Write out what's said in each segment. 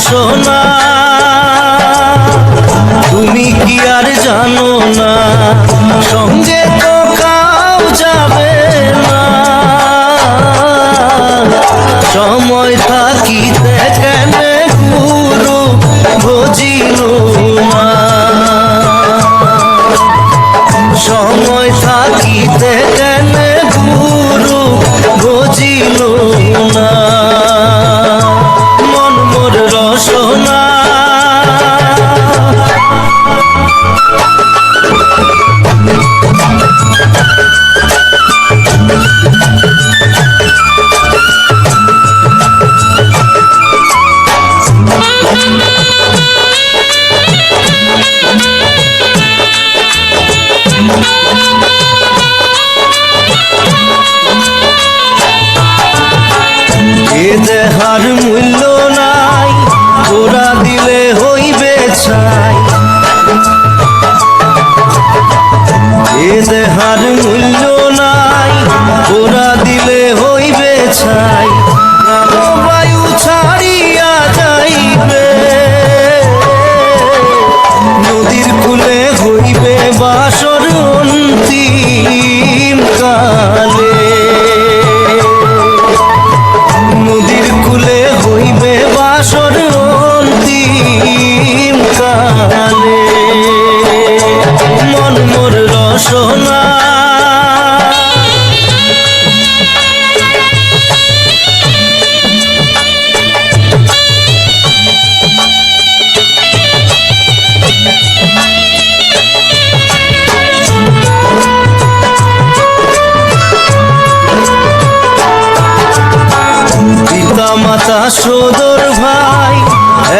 সোনা তুমি কি আর জানো না সঙ্গে তো কাউ যাবে না সময় থাকিতে কেন গুরু বুঝিল না সময় থাকিতে কেন গুরু বুঝিল না সোনা এ দেহার মূল্য নাই ওরা দিলে হইবে ছাই এ দেহার মূল্য নাই ওরা দিলে হইবে ছাই বায়ু ছাড়িয়া যাইবে নদীর কূলে হইবে বাসর অন্তিম কালে নদীর কূলে হইবে বাসর অন্তিম কালে মন মোর রসনা পিতা মাতা সদর ভাই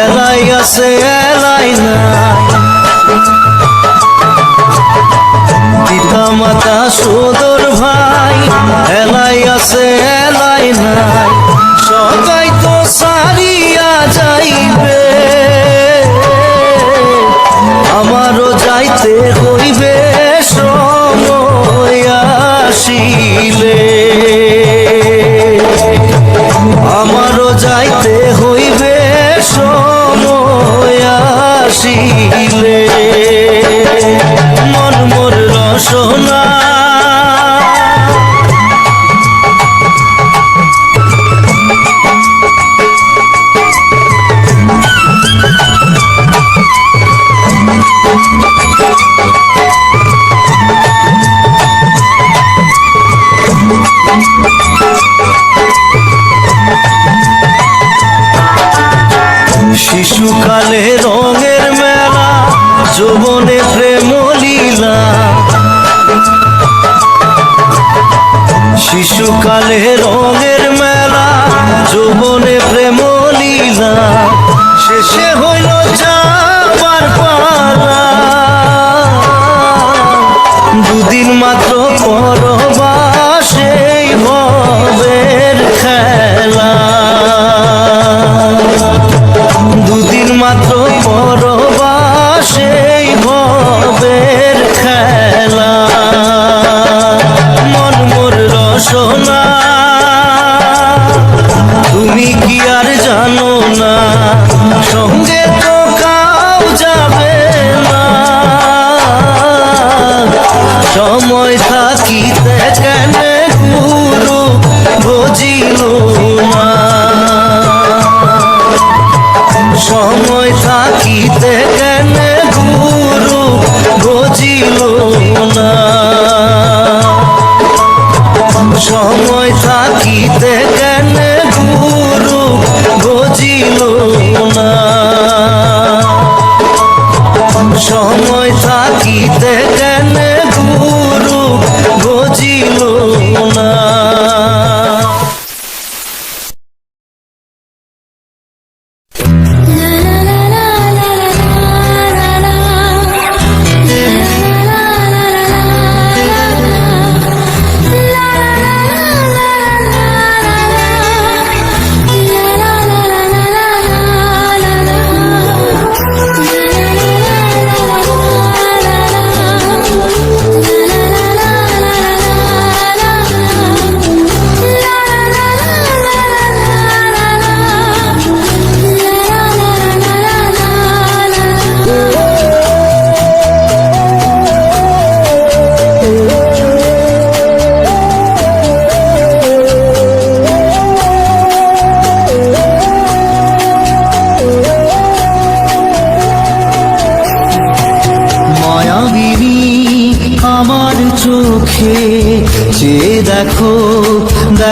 এলাই আছে এলাই নাই পিতা মাতা সদর ভাই এলাই আছে এলাই নাই সবাই তো সারিয়া যাইবে আমারও যাইতে হইবে সময় আসিলে আমারও যাইতে হইবে সময় আসিলে মন মোর রসনা শিশুকালে রঙের মেলা যৌবনে প্রেম লীলা শিশুকালে রঙের মেলা যৌবনে প্রেম লীলা শেষে হইল যাবার পালা দুদিন মাত্র পরবাসেই ভবের খেলা দুদিন মাত্র পরবাসেই ভবের খেলা মন মোর রসনা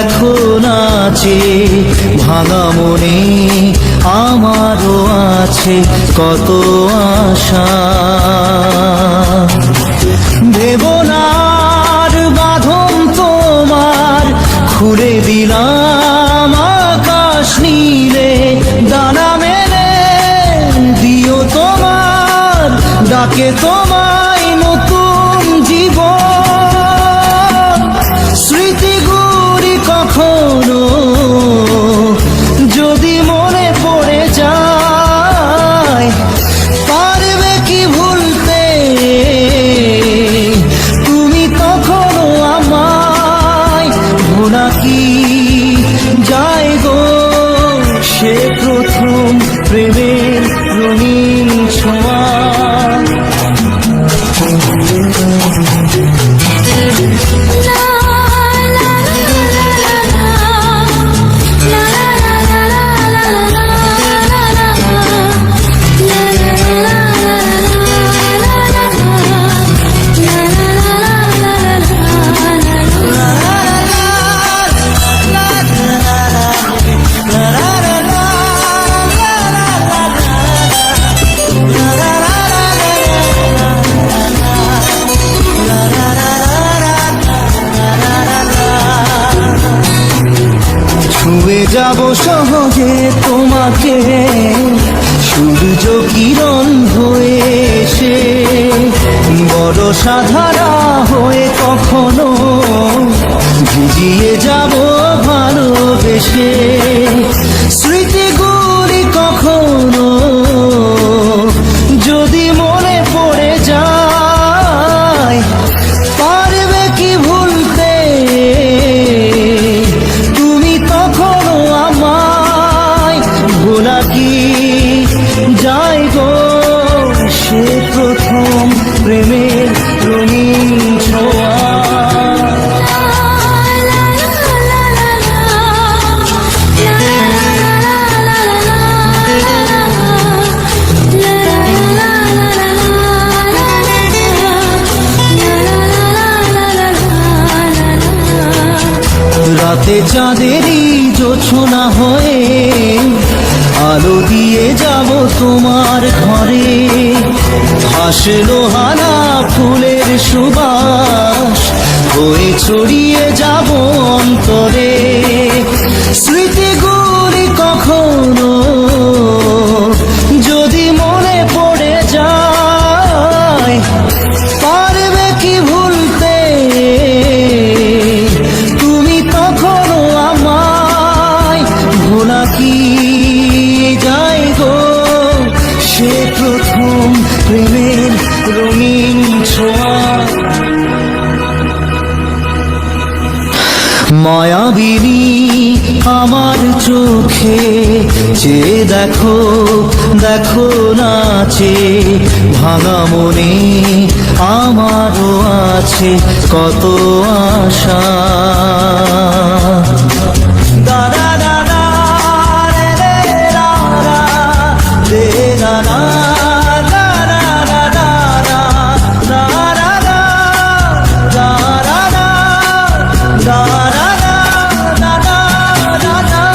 দেখো নাচে ভাঙা মনে আমারও আছে কত আশা। দেবনার বাঁধন তোমার খুলে দিলাম আকাশ নীলে, ডানা মেলে দিও তোমার ডাকে তোমায় নতুন জীবন। স্মৃতিগুলি কখনো যদি মনে পড়ে যায়, পারবে কি ভুলতে তুমি তখনও আমায়? ভোলা কি যায় গো সে প্রথম প্রেমের রঙিন ছোঁয়া। ছুঁয়ে যাব সহজে তোমাকে সূর্য কিরণ হয়ে এসে, বড় সাধারা হয়ে কখনো ভিজিয়ে যাব ভালোবেসে। স্মৃতিগুলি কখনো যদি মনে পড়ে যায়, পারবে কি ভুলতে তুমি তখনও আমায়? ভোলা কি যায় গো সে প্রথম প্রেমের রঙিন ছোঁয়া। রাতে চাঁদেরই জোছনা হয়ে আলো দিয়ে যাব তোমার ঘরে, হাসলো হানা ফুলের সুবাস হয়ে ছড়িয়ে যাব অন্তরে। স্মৃতিগুলি কখনো যদি মনে পড়ে যায়, পারবে কি ভুলতে তুমি তখনও আমায়? ভোলা কি যায় গো সে প্রথম প্রেমের রঙিন ছোঁয়া। মায়াবিনী আমার চোখে চেয়ে দেখো দেখো নাচে ভাঙা মনে আমারও আছে কত আশা। দাদা দাদা রে রে রা রা রে না না দা রা রা দা রা দা রা দা দা রা দা দা রা দা দা দা দা দা।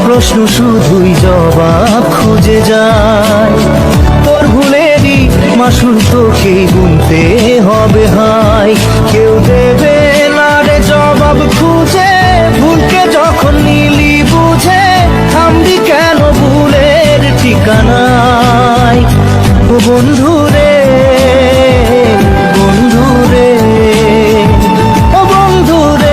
প্রশ্ন শুধুই জবাব খুঁজে যায়, তোর ভুলেরই মাসুল তোকেই গুনতে হবে হাই। কেউ দেবে না রে জবাব খুঁজে, ভুলকে যখন নিলি বুঝে থামবি কেন ভুলের ঠিকানায়। ও বন্ধু রে বন্ধু রে ও বন্ধু রে।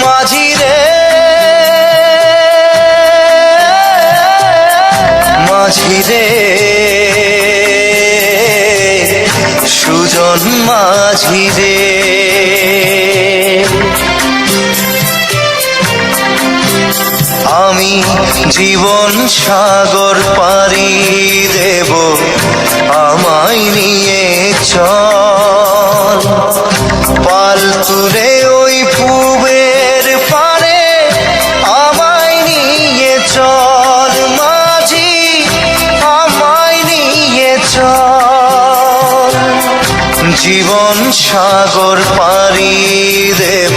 মাঝি রে মাঝি রে সুজন মাঝি রে আমি জীবন সাগর পাড়ি দেব আমায় নিয়ে চল পাল তুলে ওই পুবের পারে আমায় নিয়ে চল মাঝি আমায় নিয়ে চল জীবন সাগর পাড়ি দেব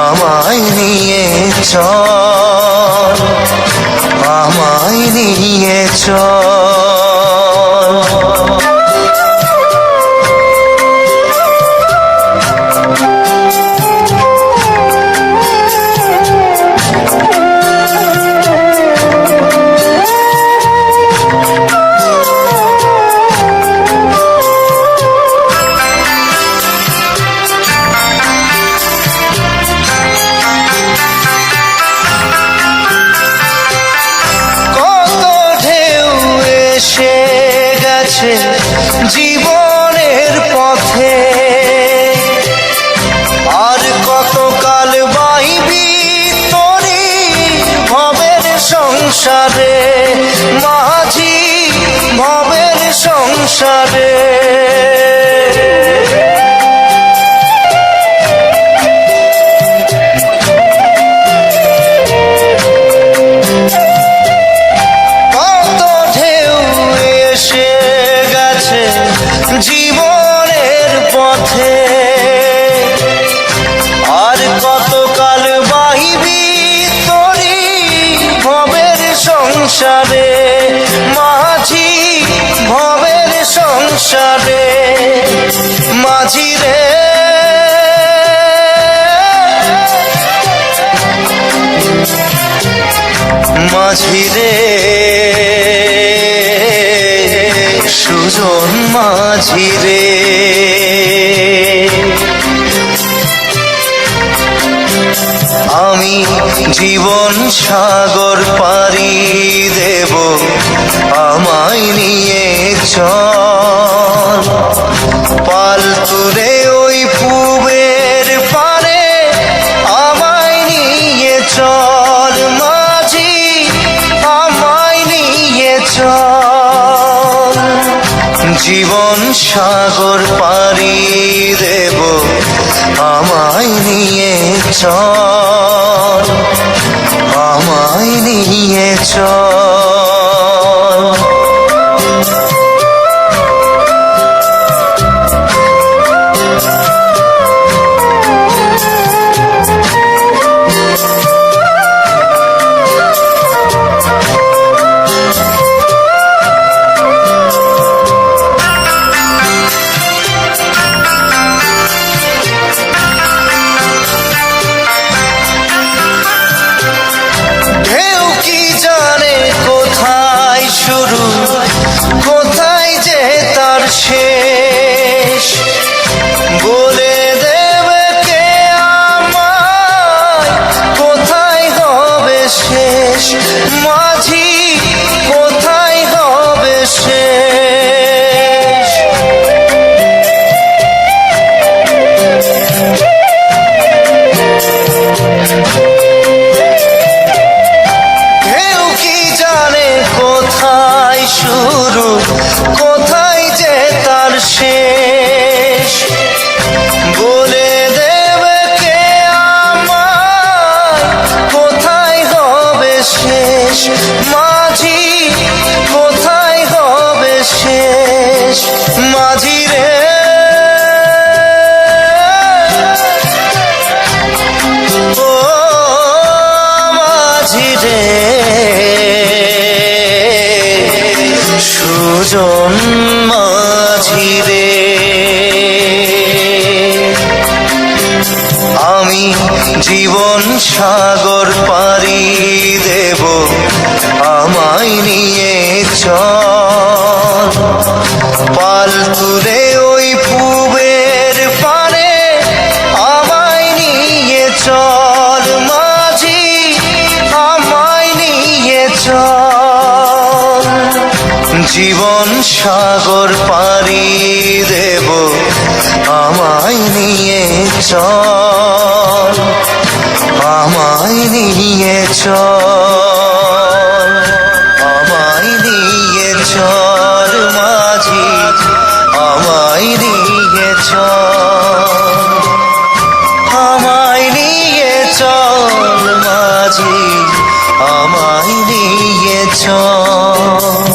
আমায় নিয়ে চল আমায় নিয়ে চল জীবনের পথে আর কতকাল বাইবি তোরি ভবের সংসারে মাঝি ভবের সংসারে জীবনের পথে আর কতকাল বাহিবি তোরি ভবের সংসারে মাঝি ভবের সংসারে মাঝি রে মাঝি রে সুজন মাঝি রে আমি জীবন সাগর পাড়ি দেব আমায় নিয়ে চল পাল তুলে ওই পুবের পারে আমায় নিয়ে চল মাঝি আমায় নিয়ে চল জীবন সাগর পাড়ি দেব আমায় নিয়ে চল আমায় নিয়ে চল জীবন সাগর পাড়ি দেব, আমায় নিয়ে চল। পাল তুলে ওই পুবের পারে আমায় নিয়ে চল মাঝি, আমায় নিয়ে চল। জীবন সাগর পাড়ি দেব, আমায় নিয়ে চল, আমায় নিয়ে চল, আমায় নিয়ে চল মাঝি, আমায় নিয়ে চল, আমায় নিয়ে চল মাঝি, আমায় নিয়ে চল।